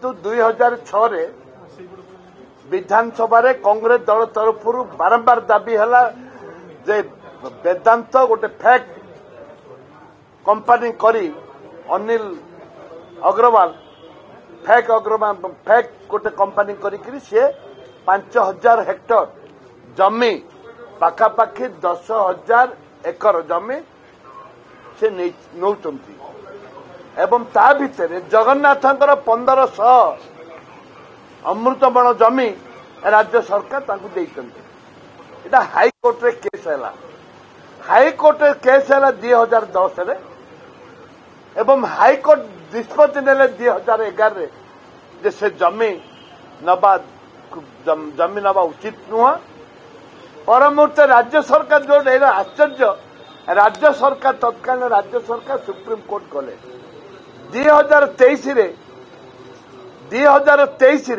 किंतु 2006 रे विधानसभा कांग्रेस दल तरफ बारंबार दाबी है जे वेदांत गोटे फेक कंपनी करी अनिल अग्रवाल फेक गोटे कंपनी करी सी 5000 हेक्टर जमी पाखापाखि 10,000 एकर जमी से नौचंती एवं ता भितर जगन्नाथंकर 1500 अमृतबण जमी राज्य सरकार तांकु देइचंती। एटा हाईकोर्ट रे केस है हाईकोर्ट रे केस है 2010 रे एवं हाईकोर्ट निष्पत्ति नेले 2011 रे जे से जमी नबा उचित नुह परमुहूर्त राज्य सरकार जो आश्चर्य राज्य सरकार तत्कालीन राज्य सरकार सुप्रीम कोर्ट गले 2023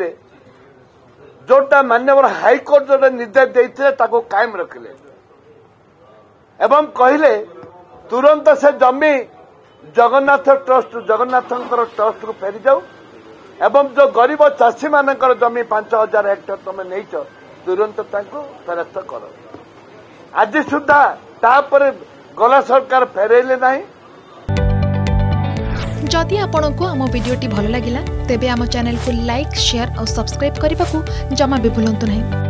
रे जोटा माननीय हाईकोर्ट जो निर्देश देते कायम रखिले एवं कहले तुरंत से जमी जगन्नाथ ट्रस्ट रु फेरी जाऊ एवं जो गरीब चाषी मानकर जमी 5000 हेक्टर तुम नहीं तुरंत फेरस्त कर आज सुधा तापर गला सरकार फेरेले नहीं। जदि आपंक आम भिडी भल लगा तेब आम चैनल को लाइक शेयर और सब्सक्राइब करने को जमा भी भूलु नहीं।